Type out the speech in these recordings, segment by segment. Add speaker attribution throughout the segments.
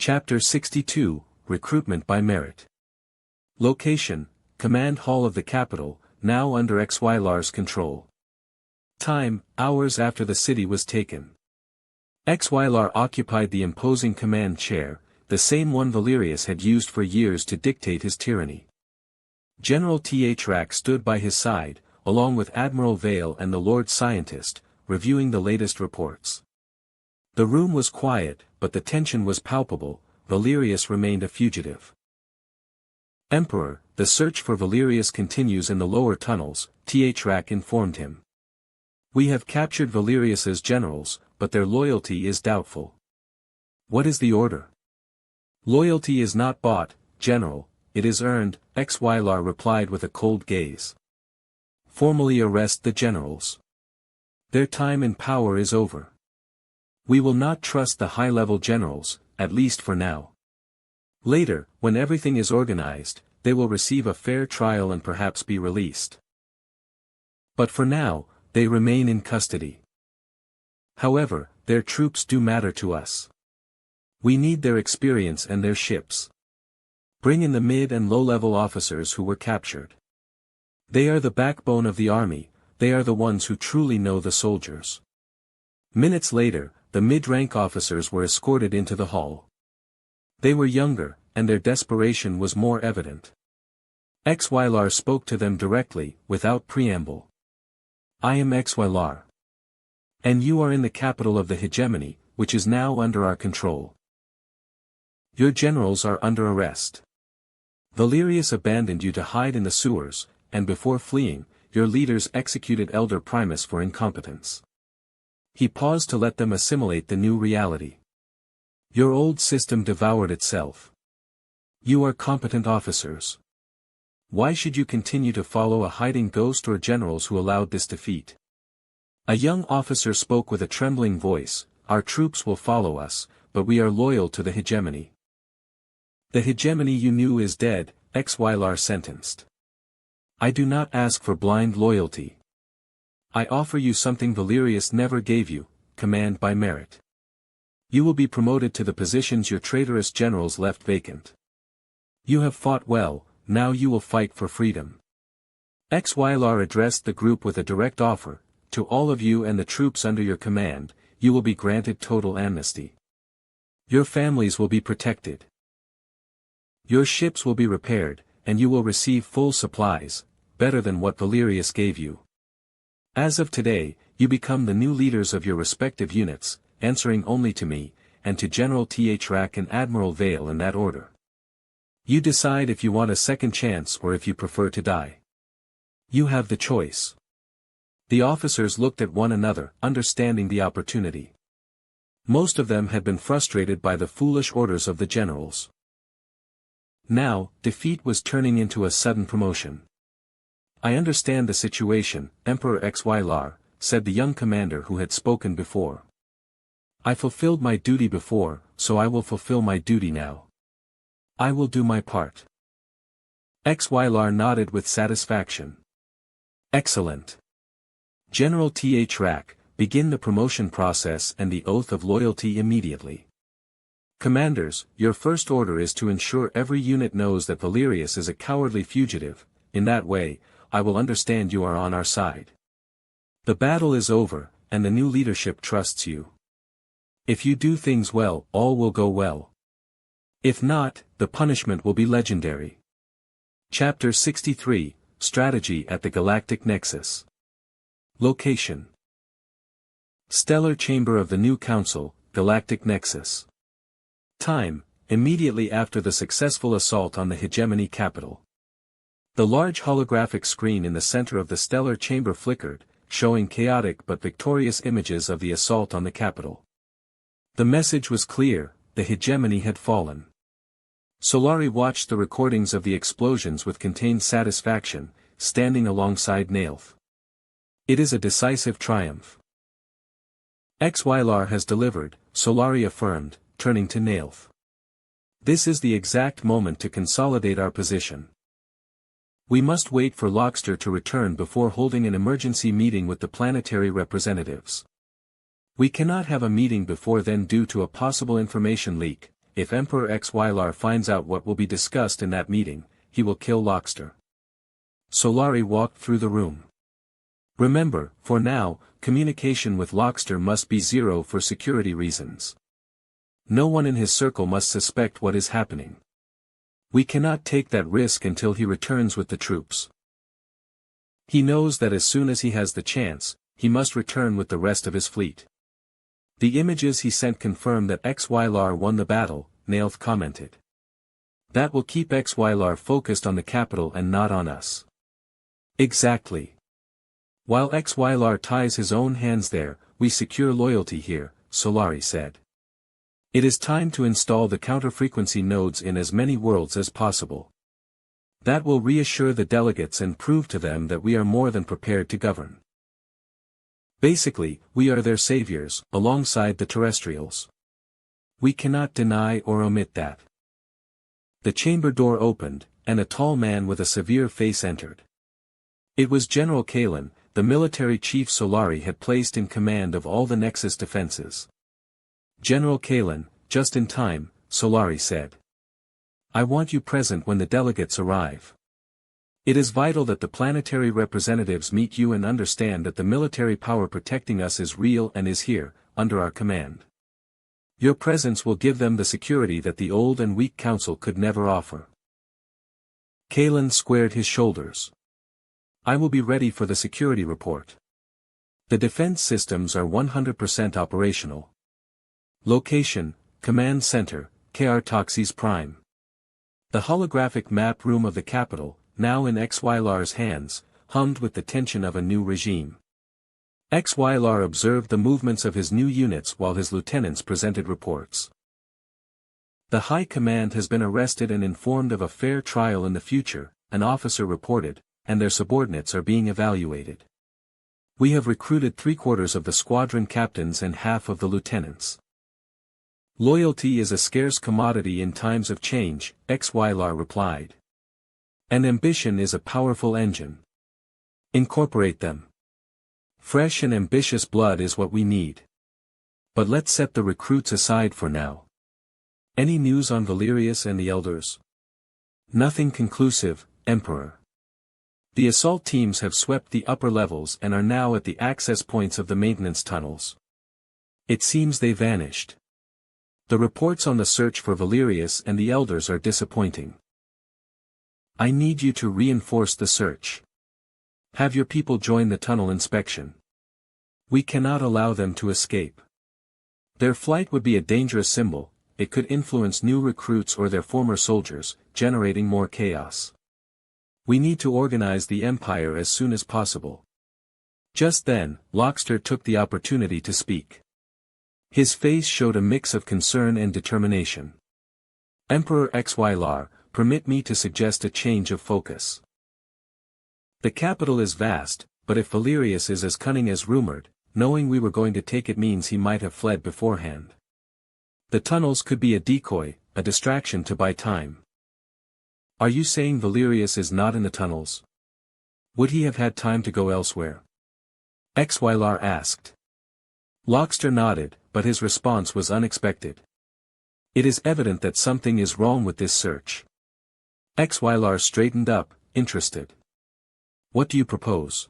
Speaker 1: Chapter 62, Recruitment by Merit. Location, Command Hall of the Capital, now under HFY's control. Time, hours after the city was taken. HFY occupied the imposing command chair, the same one Valerius had used for years to dictate his tyranny. General Thrak stood by his side, along with Admiral Vale and the Lord Scientist, reviewing the latest reports. The room was quiet, but the tension was palpable. Valerius remained a fugitive. Emperor, the search for Valerius continues in the lower tunnels, Thrak informed him. We have captured Valerius's generals, but their loyalty is doubtful. What is the order? Loyalty is not bought, General, it is earned, HFY replied with a cold gaze. Formally arrest the generals. Their time in power is over. We will not trust the high-level generals, at least for now. Later, when everything is organized, they will receive a fair trial and perhaps be released. But for now, they remain in custody. However, their troops do matter to us. We need their experience and their ships. Bring in the mid- and low-level officers who were captured. They are the backbone of the army, they are the ones who truly know the soldiers. Minutes later, the mid-rank officers were escorted into the hall. They were younger, and their desperation was more evident. HFY spoke to them directly, without preamble. I am HFY. And you are in the capital of the hegemony, which is now under our control. Your generals are under arrest. Valerius abandoned you to hide in the sewers, and before fleeing, your leaders executed Elder Primus for incompetence. He paused to let them assimilate the new reality. Your old system devoured itself. You are competent officers. Why should you continue to follow a hiding ghost or generals who allowed this defeat? A young officer spoke with a trembling voice, our troops will follow us, but we are loyal to the hegemony. The hegemony you knew is dead, HFY sentenced. I do not ask for blind loyalty. I offer you something Valerius never gave you, command by merit. You will be promoted to the positions your traitorous generals left vacant. You have fought well, now you will fight for freedom. HFY addressed the group with a direct offer, to all of you and the troops under your command, you will be granted total amnesty. Your families will be protected. Your ships will be repaired, and you will receive full supplies, better than what Valerius gave you. As of today, you become the new leaders of your respective units, answering only to me, and to General Thrak and Admiral Vale in that order. You decide if you want a second chance or if you prefer to die. You have the choice. The officers looked at one another, understanding the opportunity. Most of them had been frustrated by the foolish orders of the generals. Now, defeat was turning into a sudden promotion. I understand the situation, Emperor HFY, said the young commander who had spoken before. I fulfilled my duty before, so I will fulfill my duty now. I will do my part. HFY nodded with satisfaction. Excellent. General Thrak, begin the promotion process and the oath of loyalty immediately. Commanders, your first order is to ensure every unit knows that Valerius is a cowardly fugitive, in that way, I will understand you are on our side. The battle is over, and the new leadership trusts you. If you do things well, all will go well. If not, the punishment will be legendary. Chapter 63, Strategy at the Galactic Nexus. Location. Stellar Chamber of the New Council, Galactic Nexus. Time, immediately after the successful assault on the hegemony capital. The large holographic screen in the center of the stellar chamber flickered, showing chaotic but victorious images of the assault on the capital. The message was clear, the hegemony had fallen. Solari watched the recordings of the explosions with contained satisfaction, standing alongside Naelth. It is a decisive triumph. HFY has delivered, Solari affirmed, turning to Naelth. This is the exact moment to consolidate our position. We must wait for Lockster to return before holding an emergency meeting with the planetary representatives. We cannot have a meeting before then due to a possible information leak, if Emperor XYLAR finds out what will be discussed in that meeting, he will kill Lockster. Solari walked through the room. Remember, for now, communication with Lockster must be zero for security reasons. No one in his circle must suspect what is happening. We cannot take that risk until he returns with the troops. He knows that as soon as he has the chance, he must return with the rest of his fleet. The images he sent confirm that XYLAR won the battle, Naelth commented. That will keep XYLAR focused on the capital and not on us. Exactly. While XYLAR ties his own hands there, we secure loyalty here, Solari said. It is time to install the counter-frequency nodes in as many worlds as possible. That will reassure the delegates and prove to them that we are more than prepared to govern. Basically, we are their saviors, alongside the terrestrials. We cannot deny or omit that. The chamber door opened, and a tall man with a severe face entered. It was General Kalen, the military chief Solari had placed in command of all the Nexus defenses. General Kalen, just in time, Solari said. I want you present when the delegates arrive. It is vital that the planetary representatives meet you and understand that the military power protecting us is real and is here, under our command. Your presence will give them the security that the old and weak council could never offer. Kalen squared his shoulders. I will be ready for the security report. The defense systems are 100% operational. Location, Command Center, KR Toxis Prime. The holographic map room of the capital, now in XYLAR's hands, hummed with the tension of a new regime. XYLAR observed the movements of his new units while his lieutenants presented reports. The High Command has been arrested and informed of a fair trial in the future, an officer reported, and their subordinates are being evaluated. We have recruited 3/4 of the squadron captains and half of the lieutenants. Loyalty is a scarce commodity in times of change, XYLAR replied. And ambition is a powerful engine. Incorporate them. Fresh and ambitious blood is what we need. But let's set the recruits aside for now. Any news on Valerius and the elders? Nothing conclusive, Emperor. The assault teams have swept the upper levels and are now at the access points of the maintenance tunnels. It seems they vanished. The reports on the search for Valerius and the elders are disappointing. I need you to reinforce the search. Have your people join the tunnel inspection. We cannot allow them to escape. Their flight would be a dangerous symbol, it could influence new recruits or their former soldiers, generating more chaos. We need to organize the Empire as soon as possible. Just then, Lockster took the opportunity to speak. His face showed a mix of concern and determination. Emperor XYLAR, permit me to suggest a change of focus. The capital is vast, but if Valerius is as cunning as rumored, knowing we were going to take it means he might have fled beforehand. The tunnels could be a decoy, a distraction to buy time. Are you saying Valerius is not in the tunnels? Would he have had time to go elsewhere? XYLAR asked. Lockster nodded, but his response was unexpected. It is evident that something is wrong with this search. XYLAR straightened up, interested. What do you propose?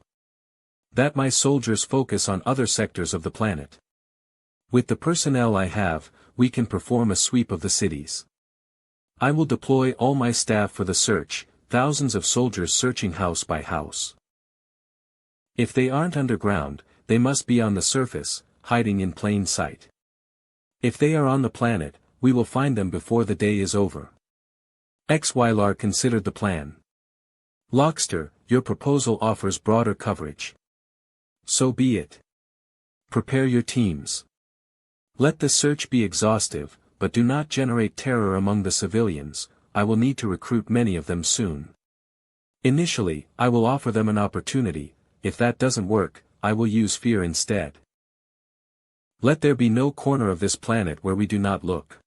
Speaker 1: That my soldiers focus on other sectors of the planet. With the personnel I have, we can perform a sweep of the cities. I will deploy all my staff for the search, thousands of soldiers searching house by house. If they aren't underground, they must be on the surface, hiding in plain sight. If they are on the planet, we will find them before the day is over. XYLAR considered the plan. Lockster, your proposal offers broader coverage. So be it. Prepare your teams. Let the search be exhaustive, but do not generate terror among the civilians. I will need to recruit many of them soon. Initially, I will offer them an opportunity. If that doesn't work, I will use fear instead. Let there be no corner of this planet where we do not look.